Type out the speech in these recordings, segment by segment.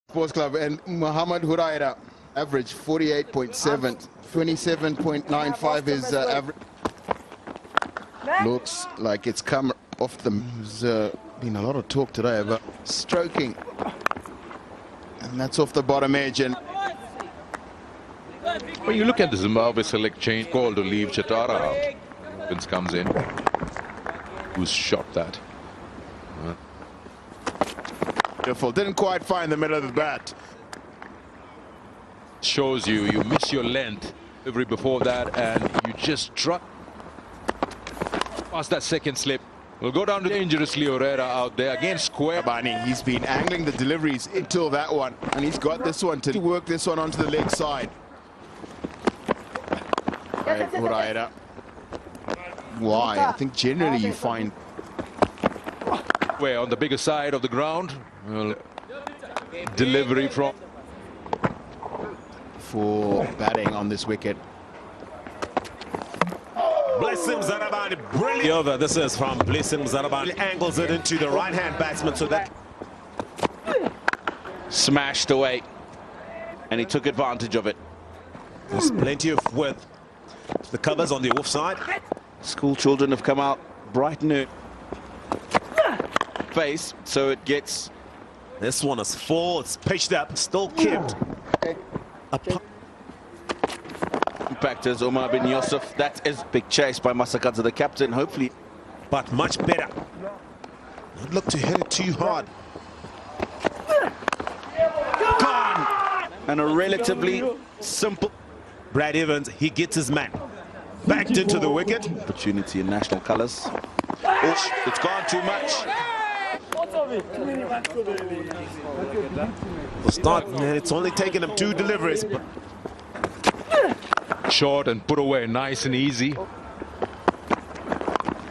Sports Club, and Muhammad Huraira average 48.7, 27.95 is average. Looks like it's come off them. There's been a lot of talk today about stroking, and that's off the bottom edge. And when you look at the Zimbabwe select change call to leave Chatara out, Vince comes in. Who's shot that? Beautiful. Didn't quite find the middle of the bat. Shows you miss your length every before that, and you just drop past that second slip. Will go down dangerously. Herrera out there again, square. Barney, he's been angling the deliveries until that one, and he's got this one to work this one onto the leg side. Huraira. Why? I think generally you find where on the bigger side of the ground. Well, delivery from for batting on this wicket. Blessim Zarabani, brilliant over. This is from Blessim Zarabani. Angles it into the right-hand batsman, so that smashed away, and he took advantage of it. There's plenty of width. The covers on the offside. School children have come out bright and early. Face, so it gets. This one is full. It's pitched up, still kept. Impactors Omar bin Yusuf. That is big chase by Masakadza, the captain. Hopefully, but much better. Don't look to hit it too hard. Gone. And a relatively simple. Brad Evans, he gets his man. Backed into the wicket. Opportunity in national colours. Oh, it's gone too much. The start, man, it's only taken him 2 deliveries. Short and put away, nice and easy.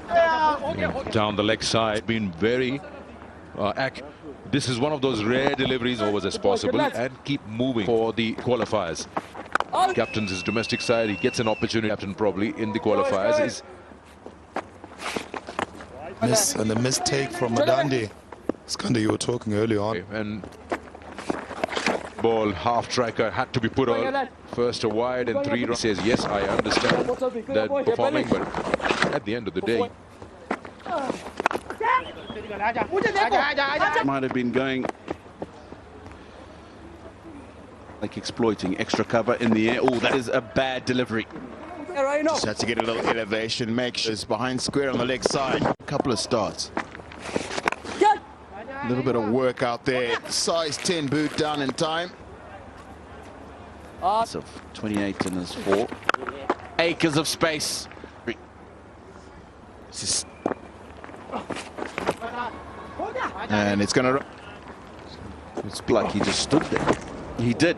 Yeah, down the leg side, been very accurate. This is one of those rare deliveries, always as possible, and keep moving for the qualifiers. Captain's his domestic side, he gets an opportunity. Captain probably in the qualifiers is and the mistake from Madandi. Skanda, you were talking earlier on. And ball half striker had to be put on first a wide and 3 runs. Says yes, I understand that performing, but at the end of the day, might have been going like exploiting extra cover in the air. Oh, that is a bad delivery. Just had to get a little elevation, make sure it's behind square on the leg side. A couple of starts. A little bit of work out there. Size 10 boot down in time. Of 28 and there's 4 acres of space. And it's going to. It's like he just stood there. He did.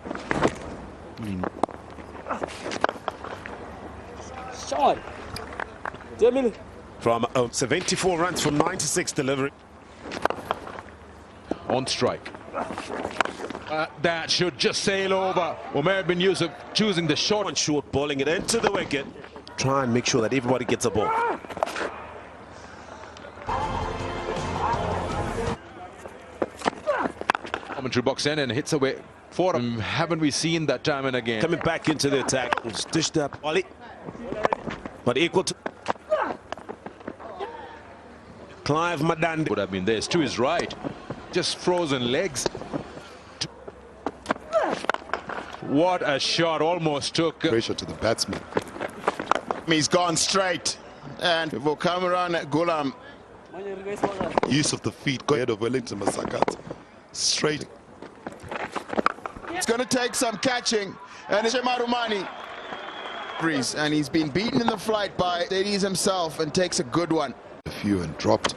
I mean, From 74 runs from 96 delivery. on strike. That should just sail over. Omar bin Yusuf choosing the short. One short, bowling it into the wicket. Try and make sure that everybody gets a ball. Commentary box in and hits away. For him, haven't we seen that time and again? Coming back into the attack. Stitched up. Ollie. But equal to Clive Madandi. Would have been there. To his right. Just frozen legs. What a shot. Almost took Pressure to the batsman. He's gone straight. And for Cameron Gulam. Use of the feet. Go ahead of Wellington Masakat. Straight. It's going to take some catching. And it's Shemarumani. And he's been beaten in the flight by Davies himself and takes a good one. A few and dropped.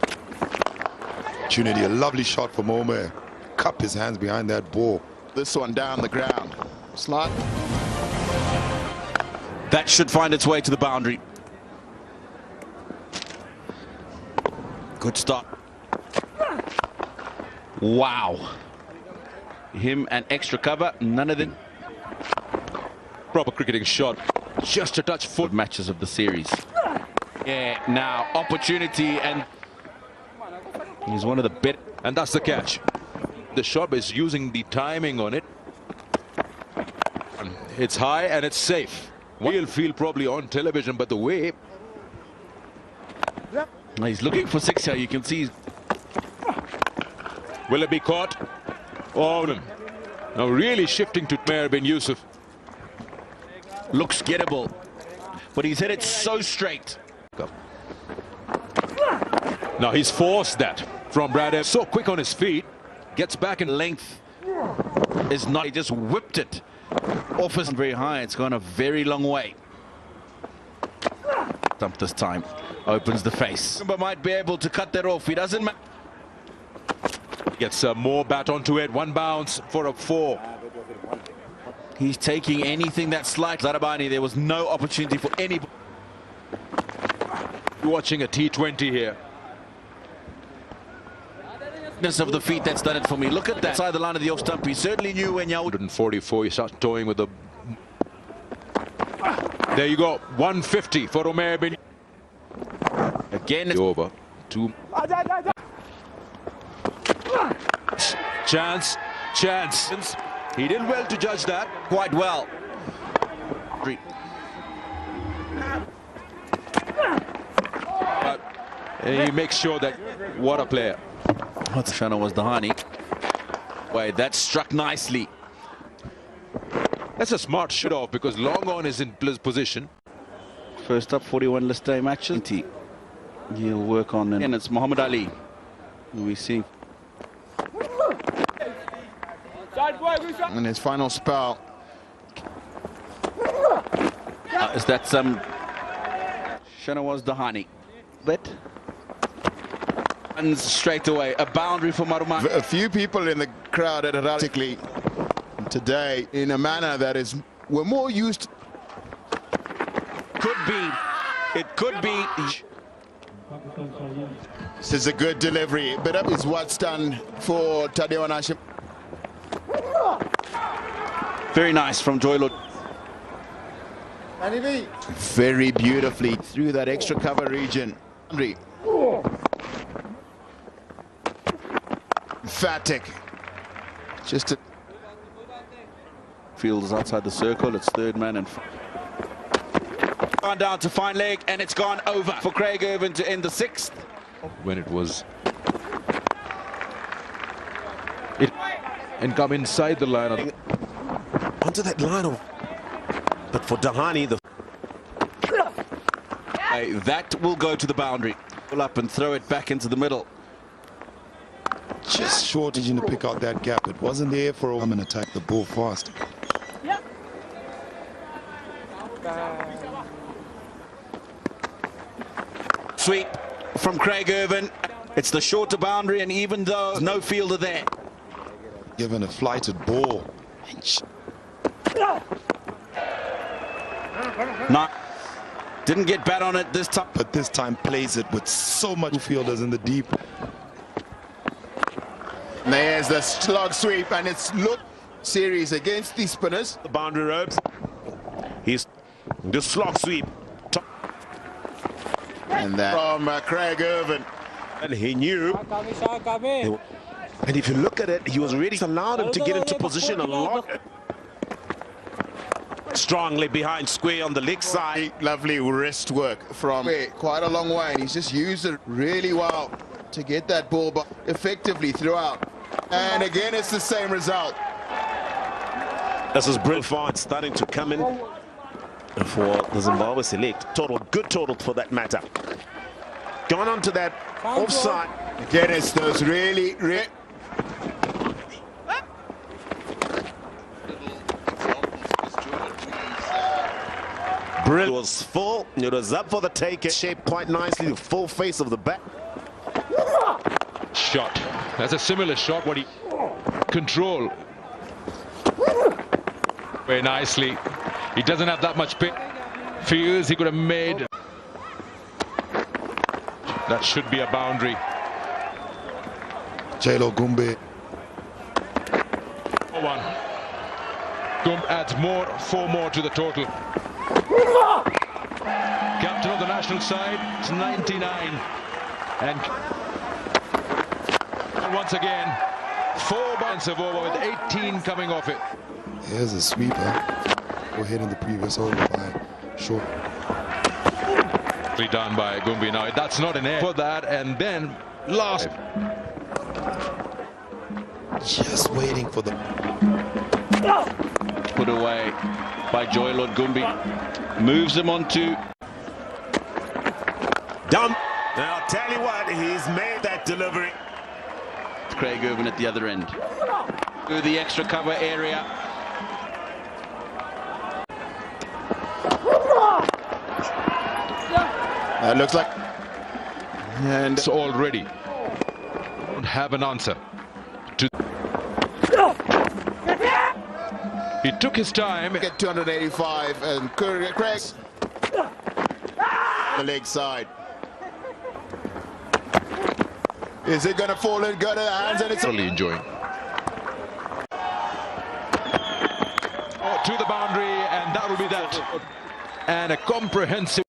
Opportunity, a lovely shot from Omer. Cup his hands behind that ball. This one down the ground. Slot. that should find its way to the boundary. Good start. Wow. Him and extra cover, none of them. Proper cricketing shot. Just a touch foot. Matches of the series. Yeah, now opportunity, and he's one of the best. And that's the catch. the shot, but he's using the timing on it. It's high and it's safe. We'll feel probably on television, but the way He's looking for six here. You can see. will it be caught? Oh, no. Now really shifting to Umair bin Yusuf. Looks gettable, but he's hit it so straight. Now he's forced that from Brad. So quick on his feet, gets back in Length is not. He just whipped it off his very high. It's gone a very long way. Thump this time. Opens the face. But might be able to cut that off. He doesn't. Gets more bat onto it. One bounce for a 4. He's taking anything that's slight. Zarabani, there was no opportunity for any. Watching a T20 here. Of the feet that's done it for me. Look at that side of the line of the off stump. He certainly knew when Yaw. 144. You start toying with the. There you go. 150 for Umair bin. Again, It's over. 2. Chance. He did well to judge that. quite well. And he makes sure that. What a player. What's Shana was the honey. Wait, that struck nicely. That's a smart shot off because long on is in position. First up, 41 list day matches. He'll work on it. And it's Muhammad Ali. We see. In his final spell. Is that some Shanawaz Dahani? But and straight away a boundary for Maruma. A few people in the crowd are erratically today in a manner that is we're more used. Could be. It could be. This is a good delivery, but that is what's done for Tadeo Nashim. Very nice from Joylord. Very beautifully through that extra cover region. Emphatic. Just a Fields outside the circle. It's third man and gone down to fine leg, and it's gone over for Craig Irvin to end the 6th. When it was. And come inside the line. Onto that line of. But for Dahani, That will go to the boundary. Pull up and throw it back into the middle. Just shortaging to pick out that gap. It wasn't there for a woman to attack the ball fast. Sweep from Craig Irvin. It's the shorter boundary, and even though there's no fielder there. Given a flighted ball. No, didn't get bat on it this time. But this time plays it with so much fielders in the deep. There's the slog sweep, and it's look series against the spinners. the boundary ropes. He's the slog sweep. And that from Craig Irvin. And he knew. And if you look at it, he was really allowed him to get into position a lot. Strongly behind square on the leg side. Lovely wrist work from quite a long way, and he's just used it really well to get that ball effectively throughout. And again, it's the same result. This is brilliant fight starting to come in for the Zimbabwe select. Good total for that matter. Gone on to that offside. Again, it's those really. Brilliant. It was full. It was up for the take. It shaped quite nicely. The full face of the bat. Shot. That's a similar shot. What he control. Very nicely. He doesn't have that much pit. Feels he could have made. That should be a boundary. Jalo Gumbe. 1. Gumb adds 4 more to the total. Captain of the national side, it's 99. And once again, 4 bunts of over with 18 coming off it. Here's a sweeper. Go ahead in the previous over by short. Done by Gumbi. Now that's not an air for that, and then last. Just waiting for the Put away by Joy Lord Gumbi. Moves him on to Dumb. Now I'll tell you what, he's made that delivery. Craig Irvin at the other end. Through the extra cover area. That looks like, and It's already don't have an answer. He took his time. get 285, and Craig the leg side. Is it going to fall in? Got the hands, and it's Totally enjoying. Oh, to the boundary, and that will be that. And a comprehensive.